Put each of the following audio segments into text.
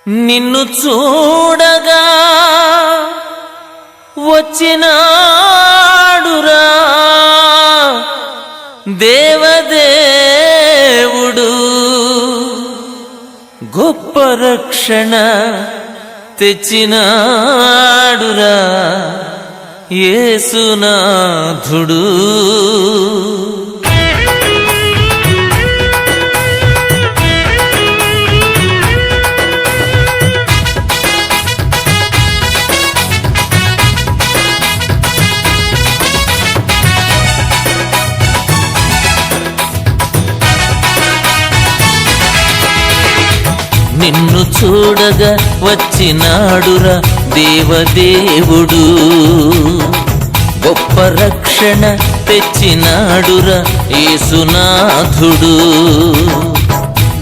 నిన్ను చూడగా వచ్చినాడురా దేవదేవుడు, గొప్ప రక్షణ తెచ్చినాడురా యేసునాథుడు. నిన్ను చూడగా వచ్చినాడురా దేవదేవుడు, గొప్ప రక్షణ తెచ్చినాడురా యేసునాథుడు.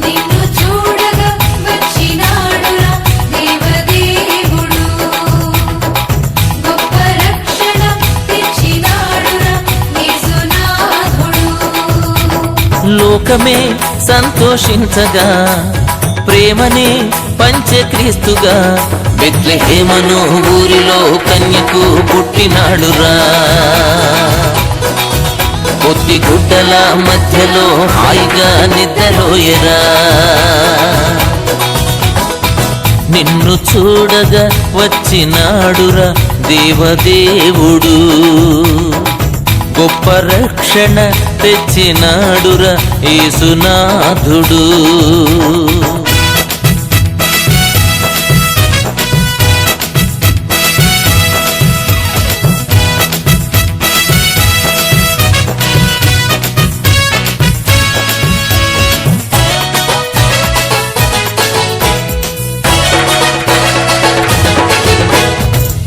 నిన్ను చూడగా వచ్చినాడురా దేవదేవుడు, గొప్ప రక్షణ తెచ్చినాడురా యేసునాథుడు. లోకమే సంతోషించగా ప్రేమనే పంచే క్రీస్తుగా బెత్లెహేమను ఊరిలో కన్యకు పుట్టినాడురా. కొద్ది గుడ్డల మధ్యలో హాయిగా నిద్రలోయరా. నిన్ను చూడగా వచ్చినాడురా దేవదేవుడు, గొప్ప రక్షణ తెచ్చినాడురా యేసునాథుడు.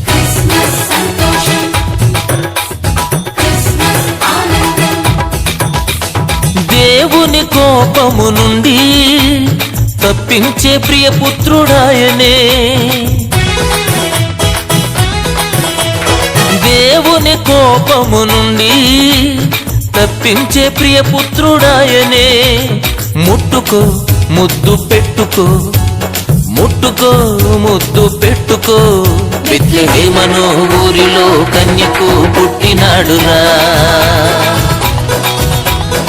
క్రిస్మస్ సంతోషం, క్రిస్మస్ ఆనందం. దేవుని కోపము నుండి తప్పించే ప్రియపుత్రుడాయనే. దేవుని కోపము నుండి తప్పించే ప్రియపుత్రుడాయనే. ముట్టుకో ముద్దు పెట్టుకో, ముట్టుకో ముద్దు పెట్టుకో, బెత్లెహేమను ఊరిలో కన్యకు పుట్టినాడురా.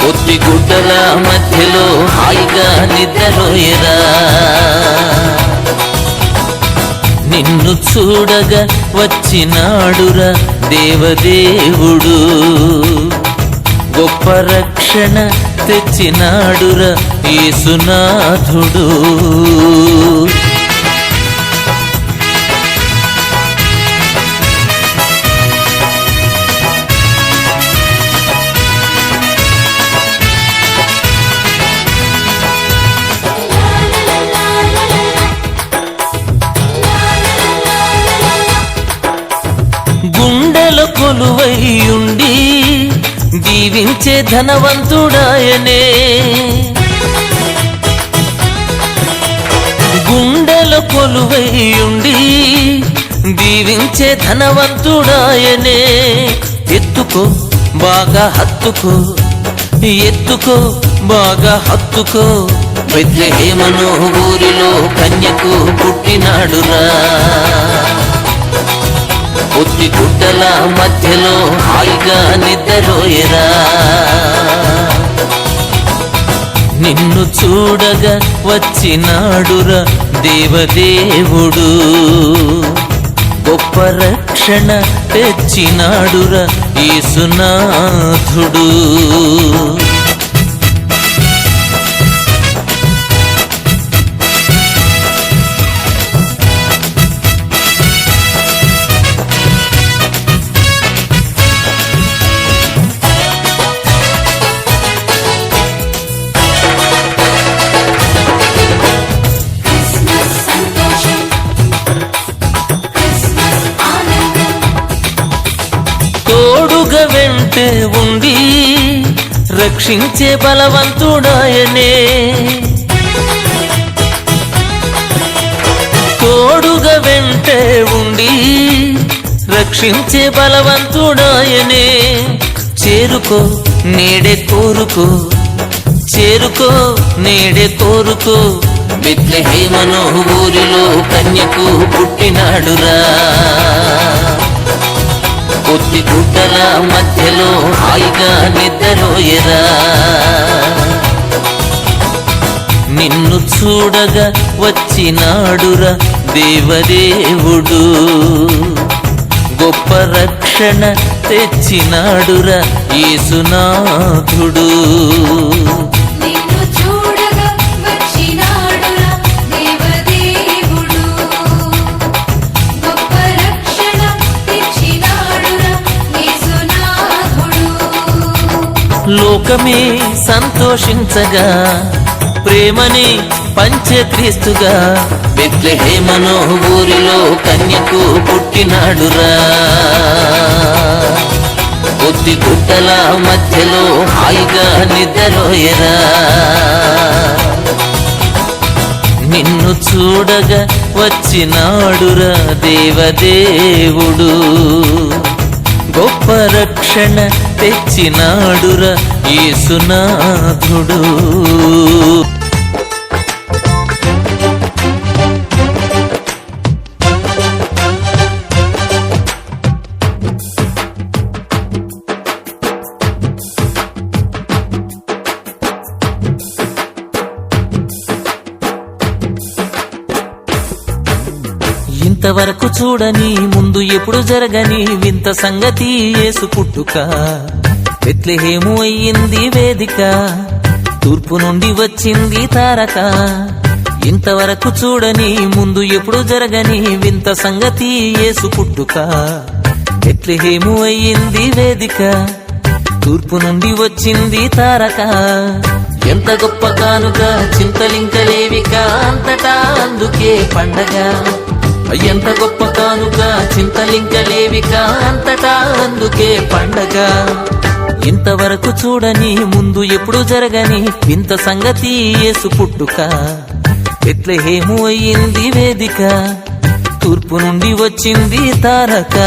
కొద్ది గుడ్డల మధ్యలో హాయిగా నిద్రలోయరా. నిన్ను చూడగా వచ్చినాడురా దేవదేవుడు, గొప్ప రక్షణ తెచ్చినాడురా యేసునాథుడు. గుండెల కొలువైయుండి దీవించే ధనవంతుడాయనే. గుండెల కొలువైయుండి దీవించే ధనవంతుడాయనే. ఎత్తుకో బాగా హత్తుకో, ఎత్తుకో బాగా హత్తుకో, బెత్లెహేమను ఊరిలో కన్యకు పుట్టినాడురా. కొద్ది గుడ్డల మధ్యలో హాయిగా నిద్రలోయరా. నిన్ను చూడగా వచ్చినాడురా దేవదేవుడు, గొప్ప రక్షణ తెచ్చినాడురా యేసునాథుడు. క్రిస్మస్ సంతోషం, క్రిస్మస్ ఆనందం. తోడుగా వెంటే ఉండి రక్షించే బలవంతుడాయనే. తోడుగా వెంటే ఉండి రక్షించే బలవంతుడాయనే. చేరుకో నేడే కోరుకో, చేరుకో నేడే కోరుకో, బెత్లెహేమను ఊరిలో కన్యకు పుట్టినాడురా. పొత్తి గుడ్డల మధ్యలో హాయిగా నిద్రలోయరా. నిన్ను చూడగా వచ్చినాడురా దేవదేవుడు, గొప్ప రక్షణ తెచ్చినాడురా యేసునాథుడు. నిన్ను చూడగా వచ్చినాడురా దేవదేవుడు, గొప్ప రక్షణ తెచ్చినాడురా యేసునాథుడు. లోకమే సంతోషించగా ప్రేమని పంచే క్రీస్తుగా బెత్లెహేమను ఊరిలో కన్యకు పుట్టినాడురా. పొత్తి గుట్టల మధ్యలో హాయిగా నిద్రలోయరా. నిన్ను చూడగా వచ్చినాడురా దేవదేవుడు, గొప్ప రక్షణ తెచ్చినాడురా యేసునాథుడు. ఇంతవరకు చూడని ముందు ఎప్పుడు జరగని వింత సంగతి యేసు పుట్టుక. బెత్లెహేము అయ్యింది వేదిక, తూర్పు నుండి వచ్చింది తారక. ఇంతవరకు చూడని ముందు ఎప్పుడు జరగని వింత సంగతి యేసు పుట్టుక. బెత్లెహేము అయ్యింది వేదిక, తూర్పు నుండి వచ్చింది తారక. ఎంత గొప్ప కానుక చింతలింకలేవిక, అంతటా అందుకే పండగ. ఎంత గొప్ప కానుక చింతలింకలేవిక, అంతటా అందుకే పండగ. ఇంతవరకు చూడని ముందు ఎప్పుడు జరగని వింత సంగతి యేసు పుట్టుక. బెత్లెహేము అయ్యింది వేదిక, తూర్పు నుండి వచ్చింది తారక.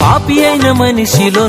పాపి అయిన మనిషిలో